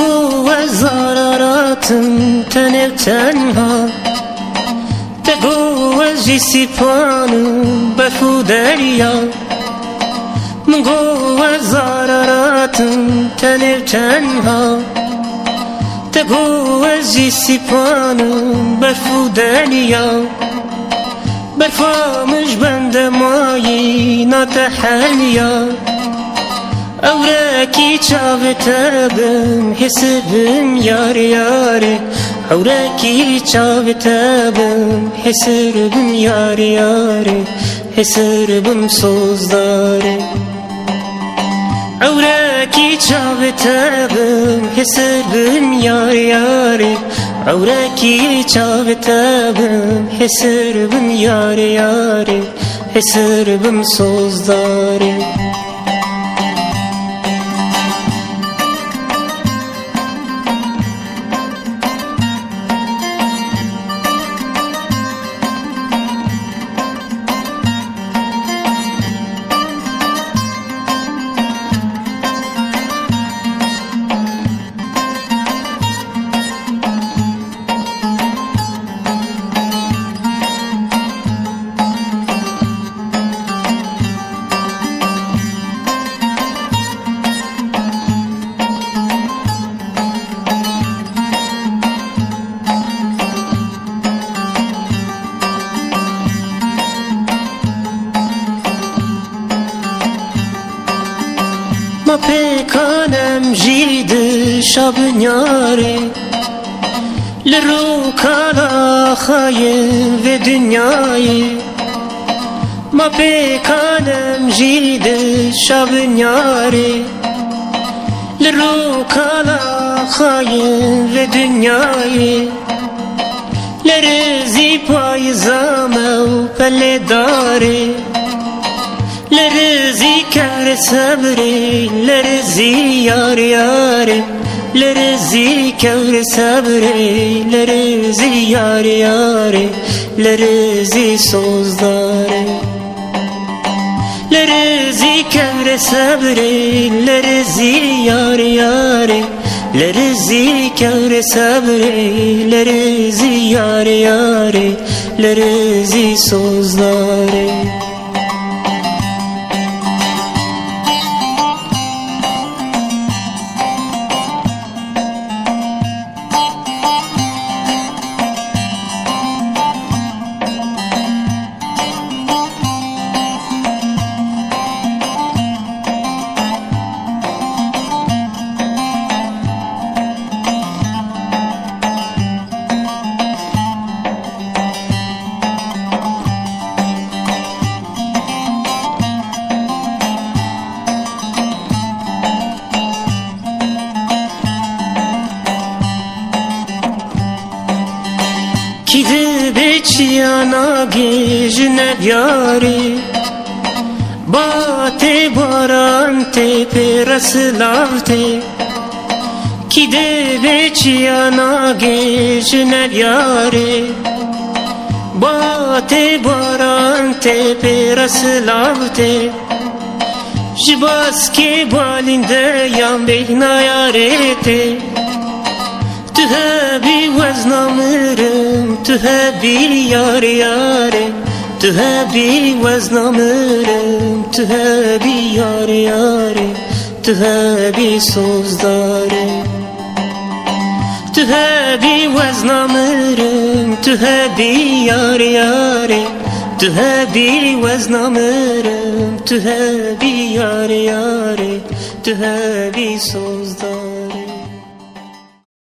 بگو از زاراراتم تنه تنها، بگو از جیسی پانم بفو دریا. بگو از زاراراتم تنه تنها، بگو از جیسی پانم بفو دریا. برفامش بند مایی ناتحالیا، اوراکی چاوتابم حسبم یاری یاری. اوراکی چاوتابم حسبم یاری یاری، حسبم سوزداری. اوراکی چاوتابم حسبم یاری یاری. اوراکی چاوتابم حسبم یاری یاری، حسبم سوزداری. ما پیکانم جید شب نیاره، لرو کالا خایم و دنیای. ما پیکانم جید شب نیاره، لرو کالا خایم و دنیای. لرزی پای زامه و پله داره، لرزی کار صبری، لرزی یاری یاری. لرزی کار صبری، لرزی یاری یاری، لرزی سوزداری. لرزی کار صبری، لرزی یاری یاری. لرزی کار صبری، لرزی یاری یاری، لرزی سوزداری. Kide beçiyana gejne yari, bate baran tepe raslavte. Kide beçiyana gejne yari, bate baran tepe raslavte. Jibas ke balinde yan behna yarete. تهبي وزنامرم، تهبي ياري ياري. تهبي وزنامرم، تهبي ياري ياري. تهبي سوزداري. تهبي وزنامرم، تهبي ياري ياري. تهبي وزنامرم، تهبي ياري ياري. تهبي سوزداري.